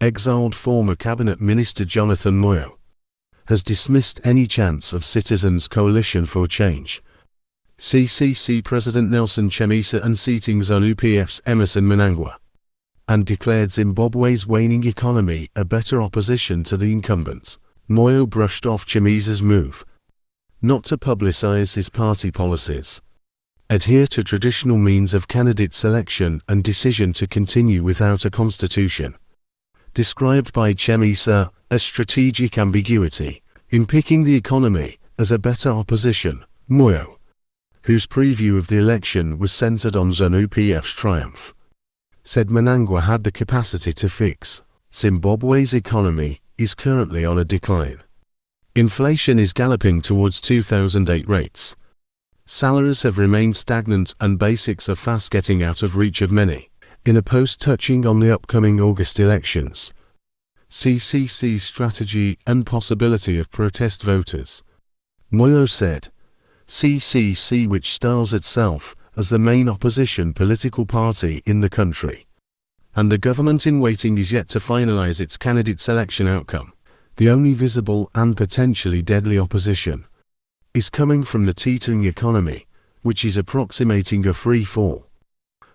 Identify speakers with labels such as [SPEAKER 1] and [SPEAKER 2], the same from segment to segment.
[SPEAKER 1] exiled former Cabinet Minister Jonathan Moyo, has dismissed any chance of Citizens' Coalition for Change, CCC President Nelson Chamisa unseating Zanu-PF's Emmerson Mnangagwa, and declared Zimbabwe's waning economy a better opposition to the incumbents. Moyo brushed off Chamisa's move not to publicize his party policies, adhere to traditional means of candidate selection and decision to continue without a constitution, described by Chamisa as strategic ambiguity in picking the economy as a better opposition. Moyo, whose preview of the election was centered on Zanu-PF's triumph, said Mnangagwa had the capacity to fix Zimbabwe's economy is currently on a decline. Inflation is galloping towards 2008 rates. Salaries have remained stagnant and basics are fast getting out of reach of many. In a post touching on the upcoming August elections, CCC's strategy and possibility of protest voters, Moyo said, CCC, which styles itself as the main opposition political party in the country, and the government in waiting is yet to finalize its candidate selection outcome. The only visible and potentially deadly opposition is coming from the teetering economy, which is approximating a free fall,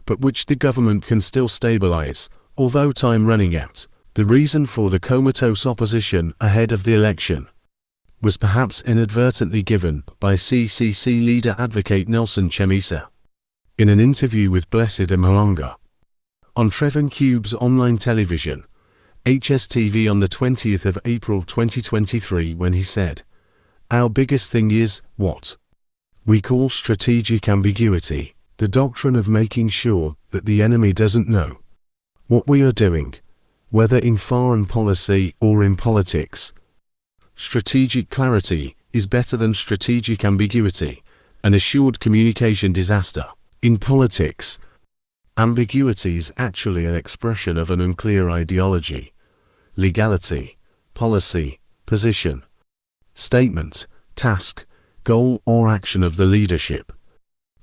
[SPEAKER 1] but which the government can still stabilize, although time running out. The reason for the comatose opposition ahead of the election was perhaps inadvertently given by CCC leader advocate Nelson Chamisa in an interview with Blessed Mnangagwa on Trevor Cube's online television, HSTV, on the 20th of April 2023, when he said, "Our biggest thing is what we call strategic ambiguity, the doctrine of making sure that the enemy doesn't know what we are doing, whether in foreign policy or in politics. Strategic clarity is better than strategic ambiguity, an assured communication disaster. In politics, ambiguity is actually an expression of an unclear ideology, legality, policy, position, statement, task, goal or action of the leadership.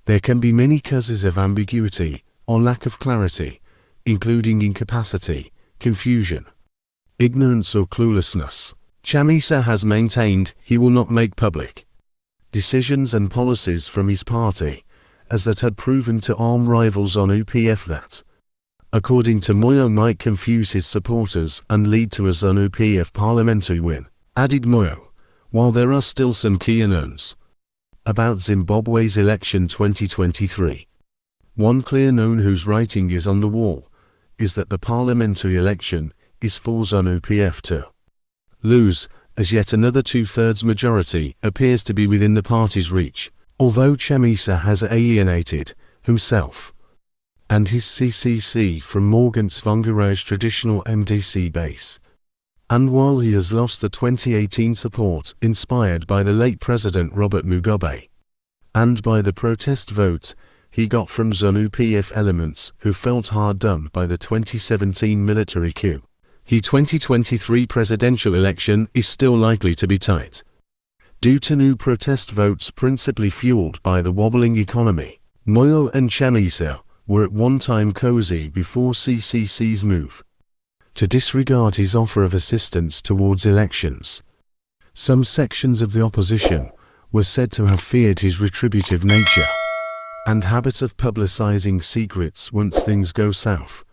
[SPEAKER 1] There can be many causes of ambiguity or lack of clarity, including incapacity, confusion, ignorance or cluelessness." Chamisa has maintained he will not make public decisions and policies from his party, as that had proven to arm rivals on Zanu-PF that, according to Moyo, might confuse his supporters and lead to a Zanu-PF parliamentary win. Added Moyo, while there are still some key unknowns about Zimbabwe's election 2023, one clear known whose writing is on the wall is that the parliamentary election is for Zanu-PF to lose, as yet another two-thirds majority appears to be within the party's reach. Although Chamisa has alienated himself and his CCC from Morgan Tsvangirai's traditional MDC base, and while he has lost the 2018 support inspired by the late President Robert Mugabe, and by the protest vote he got from Zanu-PF elements who felt hard done by the 2017 military coup, the 2023 presidential election is still likely to be tight, due to new protest votes principally fueled by the wobbling economy. Moyo and Chamisa were at one time cozy before CCC's move to disregard his offer of assistance towards elections. Some sections of the opposition were said to have feared his retributive nature and habit of publicizing secrets once things go south.